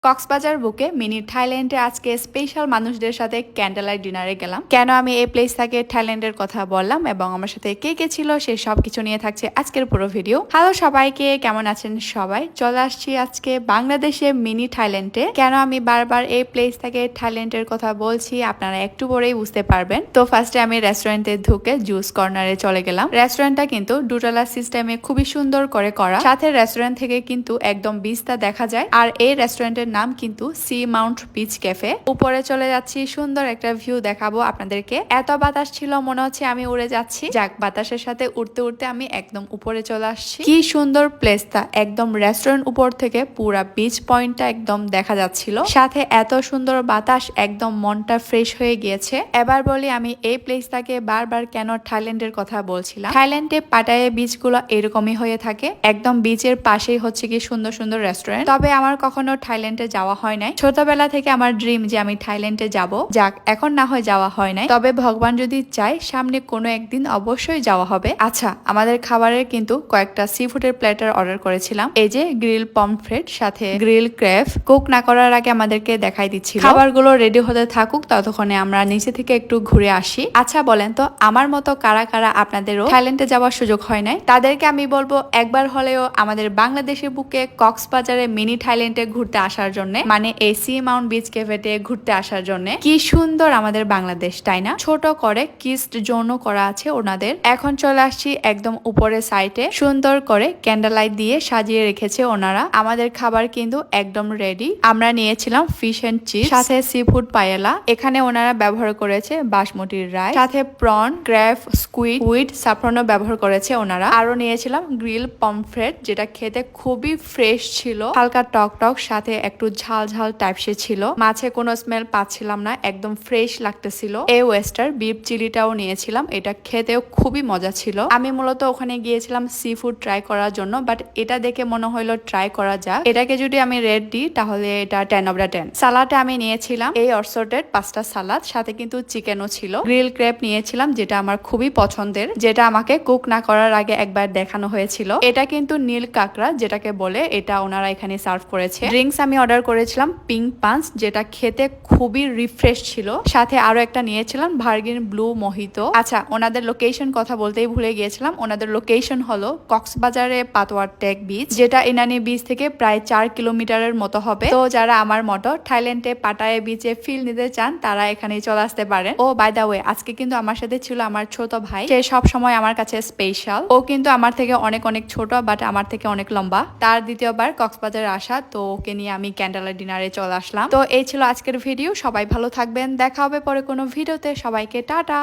কক্সবাজার বুকে মিনি থাইল্যান্ডে আজকে স্পেশাল মানুষদের সাথে ক্যান্ডেল লাইট ডিনারে গেলাম। কেন আমি এই প্লেস থেকে থাইল্যান্ডের কথা বললাম এবং আমার সাথে কে কে ছিল সে সব কিছু নিয়ে থাকছে আজকের পুরো ভিডিও। হ্যালো সবাইকে, কেমন আছেন সবাই? চলে আসছি আজকে বাংলাদেশে মিনি থাইল্যান্ডে। কেন আমি বারবার এই প্লেস থেকে থাইল্যান্ডের কথা বলছি আপনারা একটু পরেই বুঝতে পারবেন। তো ফার্স্টে আমি রেস্টুরেন্টে ঢুকে জুস কর্নারে চলে গেলাম। রেস্টুরেন্টটা কিন্তু ডুটালা সিস্টেমে খুবই সুন্দর করে করা, সাথে রেস্টুরেন্ট থেকে কিন্তু একদম বিচটা দেখা যায়। আর এই রেস্টুরেন্টের নাম কিন্তু সি মাউন্ট বিচ ক্যাফে। উপরে চলে যাচ্ছি, সুন্দর একটা ভিউ দেখাবো আপনাদেরকে। এত বাতাস ছিল মনে হচ্ছে আমি উড়ে যাচ্ছি। যাক, বাতাসের সাথে উড়তে উড়তে আমি একদম উপরে চলে আসছি। কি সুন্দর প্লেসটা, একদম রেস্টুরেন্ট উপর থেকে পুরা বিচ পয়েন্টটা একদম দেখা যাচ্ছিল, সাথে এত সুন্দর বাতাস, একদম মনটা ফ্রেশ হয়ে গিয়েছে। এবার বলি আমি এই প্লেসটাকে বারবার কেন থাইল্যান্ডের কথা বলছিলাম। থাইল্যান্ডে পাটায়া বিচ গুলো এরকমই হয়ে থাকে, একদম বিচের পাশেই হচ্ছে কি সুন্দর সুন্দর রেস্টুরেন্ট। তবে আমার কখনো থাইল্যান্ডে যাওয়া হয় নাই। ছোটবেলা থেকে আমার ড্রিম যে আমি থাইল্যান্ডে যাব। যাক, এখন না হয় যাওয়া হয় নাই, তবে ভগবান যদি চায় সামনে কোনো একদিন অবশ্যই যাওয়া হবে। আচ্ছা, আমাদের খাবারের কিন্তু কয়েকটা সি ফুডের প্লেটার অর্ডার করেছিলাম। এই যে গ্রিল পমফ্রেট সাথে গ্রিল ক্রেফ। কুক না করার আগে আমাদেরকে দেখাই দিচ্ছিল। খাবারগুলো রেডি হতে থাকুক, ততক্ষণে আমরা নিচে থেকে একটু ঘুরে আসি। আচ্ছা বলেন তো, আমার মতো কারা কারা আপনাদেরও থাইল্যান্ডে যাওয়ার সুযোগ হয় নাই? তাদেরকে আমি বলবো একবার হলেও আমাদের বাংলাদেশের বুকে কক্সবাজারে মিনি থাইল্যান্ডে ঘুরতে আসার জন্য, মানে এই সি মাউন্ট বিচ ক্যাফেতে ঘুরতে আসার জন্য। কি সুন্দর আমাদের বাংলাদেশ, তাই না? ছোট করে কিস্ট জোনও করা আছে ওনাদের। এখন চলে আসছি একদম উপরের সাইডে, সুন্দর করে ক্যান্ডেল লাইট দিয়ে সাজিয়ে রেখেছে ওনারা। আমাদের খাবার কিন্তু একদম রেডি। আমরা নিয়েছিলাম ফিশ এন্ড চিপস, সাথে সি ফুড পায়েলা। এখানে ওনারা ব্যবহার করেছে বাসমতির রাইস, সাথে প্রন, ক্র্যাব, স্কুইড, উইড, সাফরনও ব্যবহার করেছে ওনারা। আরো নিয়েছিলাম গ্রিল পমফ্রেট, যেটা খেতে খুবই ফ্রেশ ছিল, হালকা টক টক, সাথে একটু ঝাল ঝাল টাইপসের ছিল। মাছে কোনো স্মেল পাচ্ছিলাম না, একদম ফ্রেশ লাগতেছিল। এই ওয়েস্টার বিফ চিলিটাও নিয়েছিলাম, এটা খেতেও খুবই মজা ছিল। আমি মূলত ওখানে গিয়েছিলাম সি ফুড ট্রাই করার জন্য, বাট এটা দেখে মনে হইলো ট্রাই করা যাক। এটাকে যদি আমি রেট দিই তাহলে এটা 10/10। সালাডে আমি নিয়েছিলাম এই অর্সোটেড 5টা সালাদ, সাথে কিন্তু চিকেনও ছিল। গ্রিল ক্রেপ নিয়েছিলাম, যেটা আমার খুবই পছন্দের, যেটা আমাকে কুক না করার আগে একবার দেখানো হয়েছিল। এটা কিন্তু নীল কাঁকড়া যেটাকে বলে, এটা ওনারা এখানে সার্ভ করেছে। ড্রিঙ্কস আমি অর্ডার করেছিলাম পিঙ্ক পাঞ্চ, যেটা খেতে খুবই রিফ্রেশ ছিল। সাথে আরো একটা নিয়েছিলাম ভার্গিন ব্লু মোহিত। আচ্ছা, ওনাদের লোকেশন কথা বলতেই ভুলে গিয়েছিলাম। ওনাদের লোকেশন হলো কক্সবাজারে পাতোয়ার টেক বিচ, যেটা ইনানি বিচ থেকে প্রায় 4 কিলোমিটারের মতো হবে। তো যারা আমার মতো থাইল্যান্ডে পাটায়া বিচে ফিল নিতে চান, তারা এখানে চলে আসতে পারেন। ও বাই দা ওয়ে, আজকে কিন্তু আমার সাথে ছিল আমার ছোট ভাই। সে সব সময় আমার কাছে স্পেশাল। ও কিন্তু আমার থেকে অনেক অনেক ছোট, বাট আমার থেকে অনেক লম্বা। তার দ্বিতীয়বার কক্সবাজারে আসা, তো ওকে নিয়ে আমি ক্যান্ডেল লাইট ডিনারে চলে আসলাম। তো এই ছিল আজকের ভিডিও। সবাই ভালো থাকবেন, দেখা হবে পরে কোনো ভিডিওতে। সবাইকে টাটা।